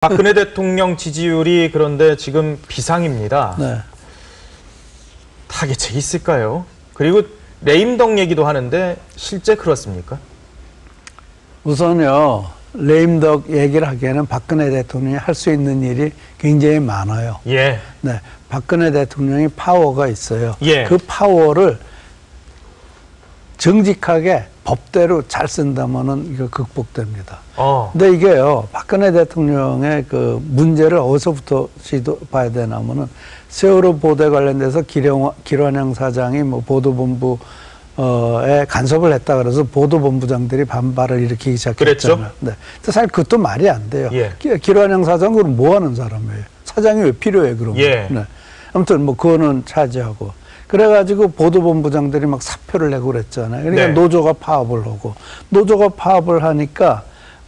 박근혜 대통령 지지율이 그런데 지금 비상입니다. 네. 타겟이 있을까요? 그리고 레임덕 얘기도 하는데 실제 그렇습니까? 우선요, 레임덕 얘기를 하기에는 박근혜 대통령이 할 수 있는 일이 굉장히 많아요. 예. 네. 박근혜 대통령이 파워가 있어요. 예. 그 파워를 정직하게 법대로 잘 쓴다면은 이거 극복됩니다. 근데 이게요, 박근혜 대통령의 그 문제를 어디서부터 봐야 되냐면은 세월호 보도에 관련돼서 길환영 사장이 뭐 보도본부에 간섭을 했다 그래서 보도본부장들이 반발을 일으키기 시작했잖아요. 그랬죠? 네. 근데 사실 그것도 말이 안 돼요. 예. 길환영 사장은 그럼 뭐 하는 사람이에요? 사장이 왜 필요해, 그러면? 예. 네. 아무튼 뭐 그거는 차지하고. 그래가지고 보도본부장들이 막 사표를 내고 그랬잖아요. 그러니까 네. 노조가 파업을 하고. 노조가 파업을 하니까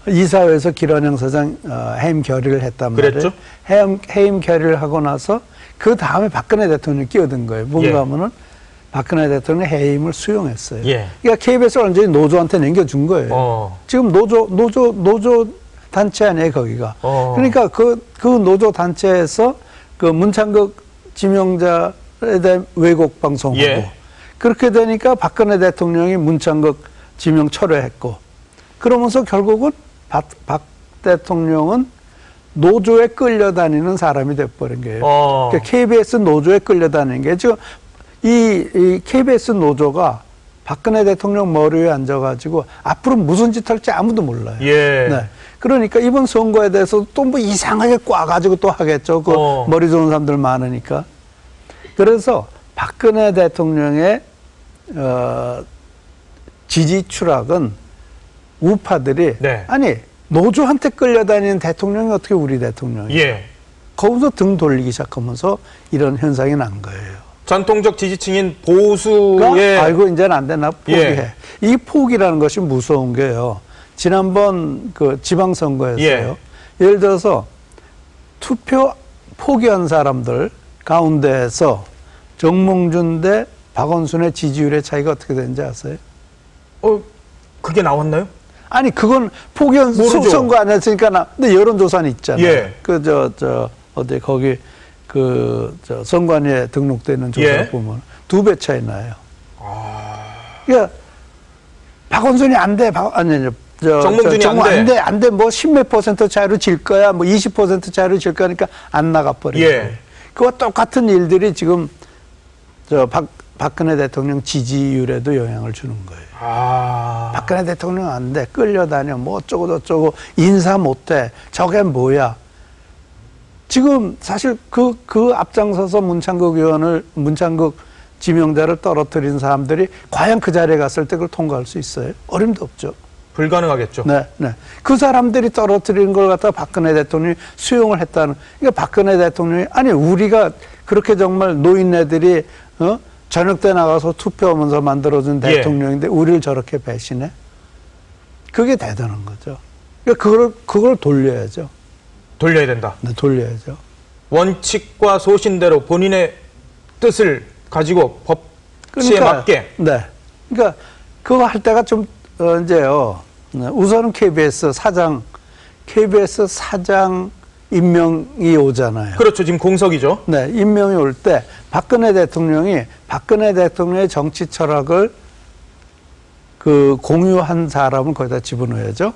이사회에서 길환영 사장 해임 결의를 했단 말이에요. 그랬죠? 해임 결의를 하고 나서 그 다음에 박근혜 대통령이 끼어든 거예요. 뭔가 하면은 박근혜 대통령이 해임을 수용했어요. 예. 그러니까 KBS를 완전히 노조한테 넘겨준 거예요. 지금 노조 단체 아니에요, 거기가. 그러니까 그 노조 단체에서 그 문창극 지명자에 대한 왜곡 방송하고. 예. 그렇게 되니까 박근혜 대통령이 문창극 지명 철회했고. 그러면서 결국은 박 대통령은 노조에 끌려다니는 사람이 돼버린 거예요. 그러니까 KBS 노조에 끌려다니는 게 지금 이 KBS 노조가 박근혜 대통령 머리 위에 앉아가지고 앞으로 무슨 짓 할지 아무도 몰라요. 예. 네. 그러니까 이번 선거에 대해서 또 뭐 이상하게 꽈가지고 또 하겠죠. 그 머리 좋은 사람들 많으니까. 그래서 박근혜 대통령의 지지 추락은 우파들이 아니 노조한테 끌려다니는 대통령이 어떻게 우리 대통령이에요? 예. 거기서 등 돌리기 시작하면서 이런 현상이 난 거예요. 전통적 지지층인 보수의 아이고 이제는 안 되나 포기해. 예. 이 포기라는 것이 무서운 게요. 지난번 그 지방선거에서요. 예를 들어서 투표 포기한 사람들 가운데에서 정몽준 대 박원순의 지지율의 차이가 어떻게 되는지 아세요? 그게 나왔나요? 아니 그건 포기한 선거 안 했으니까 근데 여론조사는 있잖아요. 예. 어디 거기 선관위에 등록되는 조사 보면 2배 차이 나요. 그러니까 박원순이 안 돼, 정몽준이 안 돼, 뭐 10몇 % 차이로 질 거야, 뭐 20% 차이로 질 거니까 안 나가버리고. 그와 똑같은 일들이 지금 박근혜 대통령 지지율에도 영향을 주는 거예요. 박근혜 대통령 안 돼, 끌려다녀, 뭐 어쩌고 저쩌고, 인사 못 해, 저게 뭐야. 지금 사실 그 앞장서서 문창극 지명자를 떨어뜨린 사람들이 과연 그 자리에 갔을 때 그걸 통과할 수 있어요? 어림도 없죠. 불가능하겠죠. 네. 그 사람들이 떨어뜨리는 걸 갖다가 박근혜 대통령이 수용을 했다는. 그러니까 박근혜 대통령이 아니 우리가 그렇게 정말 노인네들이 저녁 때 나가서 투표하면서 만들어준 대통령인데 우리를 저렇게 배신해? 그게 대단한 거죠. 그러니까 그걸 돌려야죠. 돌려야 된다. 네, 돌려야죠. 원칙과 소신대로 본인의 뜻을 가지고 법치에 맞게. 네. 그러니까 그거 할 때가 좀 이제요. 우선은 KBS 사장 임명이 오잖아요. 그렇죠. 지금 공석이죠. 네, 임명이 올 때 박근혜 대통령의 정치 철학을 공유한 사람을 거기다 집어넣어야죠.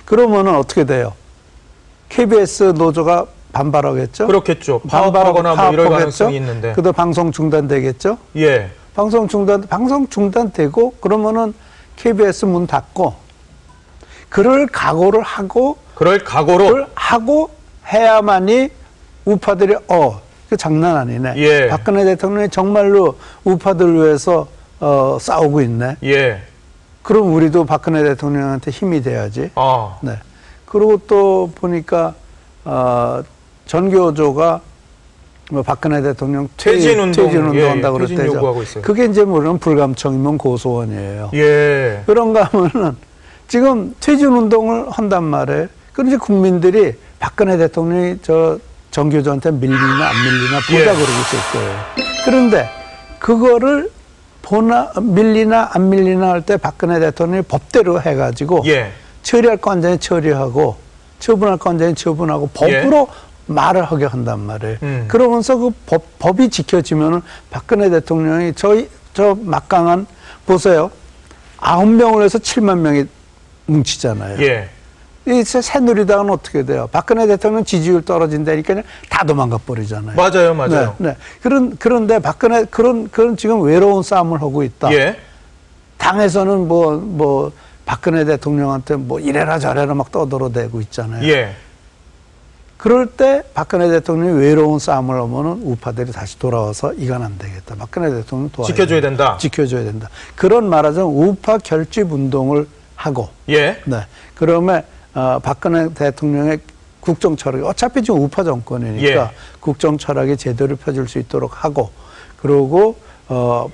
그러면은 어떻게 돼요? KBS 노조가 반발하겠죠? 그렇겠죠. 파업하거나 뭐 이럴 가능성이 있는데. 그다음 방송 중단되겠죠? 예. 방송 중단되고 그러면은 KBS 문 닫고 그럴 각오를 하고 해야만이 우파들이 그 장난 아니네. 박근혜 대통령이 정말로 우파들 위해서 싸우고 있네. 그럼 우리도 박근혜 대통령한테 힘이 돼야지. 네. 그리고 또 보니까 전교조가 박근혜 대통령 퇴진운동 한다고 그랬대죠. 그게 이제 물론 불감청이면 고소원이에요. 그런가 하면은 지금 퇴진운동을 한단 말이에요. 그럼 이제 국민들이 박근혜 대통령이 전교조한테 밀리나 안 밀리나 보자 그러고 있을 거예요. 그런데 그거를 밀리나 안 밀리나 할 때 박근혜 대통령이 법대로 해가지고 처리할 거 완전히 처리하고 처분할 건지 처분하고 법으로 말을 하게 한단 말이에요. 그러면서 그 법이 지켜지면은 박근혜 대통령이 저 막강한 보세요. 9명을 해서 7만 명이 뭉치잖아요. 예. 이 새누리당은 어떻게 돼요? 박근혜 대통령 지지율 떨어진다니까 다 도망가 버리잖아요. 맞아요, 맞아요. 네. 그런데 박근혜 그런 지금 외로운 싸움을 하고 있다. 예. 당에서는 뭐 박근혜 대통령한테 뭐 이래라 저래라 막 떠들어대고 있잖아요. 예. 그럴 때 박근혜 대통령이 외로운 싸움을 하면은 우파들이 다시 돌아와서 이건 안 되겠다. 박근혜 대통령 도와야 지켜줘야 된다. 지켜줘야 된다. 그런 말하자면 우파 결집 운동을 하고. 예. 네. 그러면 박근혜 대통령의 국정 철학이 어차피 지금 우파 정권이니까 예. 국정 철학이 제대로 펴질 수 있도록 하고, 그리고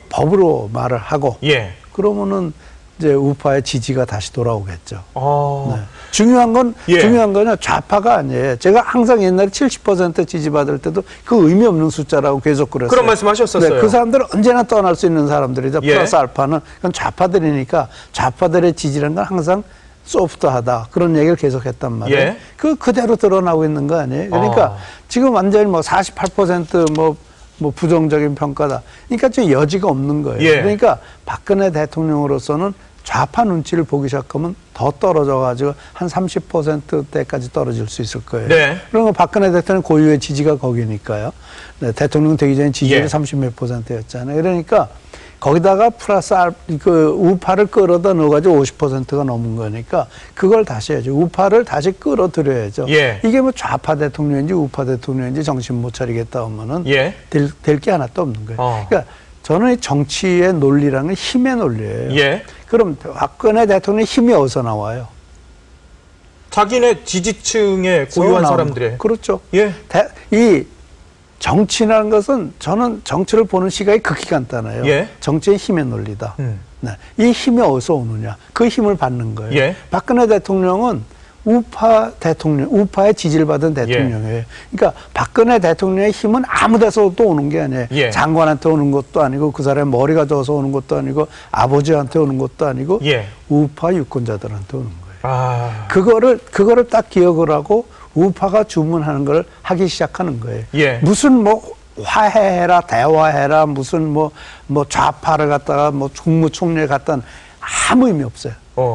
법으로 말을 하고. 예. 그러면은 이제 우파의 지지가 다시 돌아오겠죠. 네. 중요한 건요, 좌파가 아니에요. 제가 항상 옛날에 70% 지지받을 때도 그 의미 없는 숫자라고 계속 그랬어요. 그런 말씀 하셨었어요. 네, 그 사람들은 언제나 떠날 수 있는 사람들이죠. 예. 플러스 알파는. 그건 좌파들이니까 좌파들의 지지라는 건 항상 소프트하다. 그런 얘기를 계속 했단 말이에요. 예. 그대로 드러나고 있는 거 아니에요. 그러니까 지금 완전히 뭐 48% 뭐 부정적인 평가다. 그러니까 좀 여지가 없는 거예요. 예. 그러니까 박근혜 대통령으로서는 좌파 눈치를 보기 시작하면 더 떨어져가지고 한 30%대까지 떨어질 수 있을 거예요. 네. 그러면 박근혜 대통령 고유의 지지가 거기니까요. 네, 대통령 되기 전에 지지율이 예. 30몇 %였잖아요. 그러니까 거기다가 플러스 그 우파를 끌어다 넣어가지고 50%가 넘은 거니까 그걸 다시 해야죠. 우파를 다시 끌어들여야죠. 예. 이게 뭐 좌파 대통령인지 우파 대통령인지 정신 못 차리겠다 하면은 예. 될 게 하나도 없는 거예요. 그러니까 저는 이 정치의 논리라는 힘의 논리예요. 예. 그럼 박근혜 대통령의 힘이 어디서 나와요? 자기네 지지층에 고유한 사람들의. 그렇죠. 예. 이 정치라는 것은 저는 정치를 보는 시각이 극히 간단해요. 예. 정치의 힘의 논리다. 네. 이 힘이 어디서 오느냐? 그 힘을 받는 거예요. 예. 박근혜 대통령은 우파의 지지를 받은 대통령이에요. 그러니까 박근혜 대통령의 힘은 아무 데서도 오는 게 아니에요. 예. 장관한테 오는 것도 아니고 그 사람의 머리가 좋아서 오는 것도 아니고 아버지한테 오는 것도 아니고 예. 우파 유권자들한테 오는 거예요. 아. 그거를 딱 기억을 하고 우파가 주문하는 걸 하기 시작하는 거예요. 예. 무슨 뭐 화해해라, 대화해라, 무슨 뭐 좌파를 갖다가 뭐 국무총리를 갖다 아무 의미 없어요.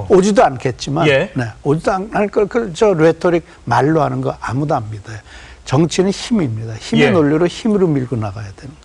오지도 않겠지만, 예. 네, 오지도 않을 저 레토릭 말로 하는 거 아무도 안 믿어요. 정치는 힘입니다. 힘의 예. 논리로 힘으로 밀고 나가야 되는 거예요.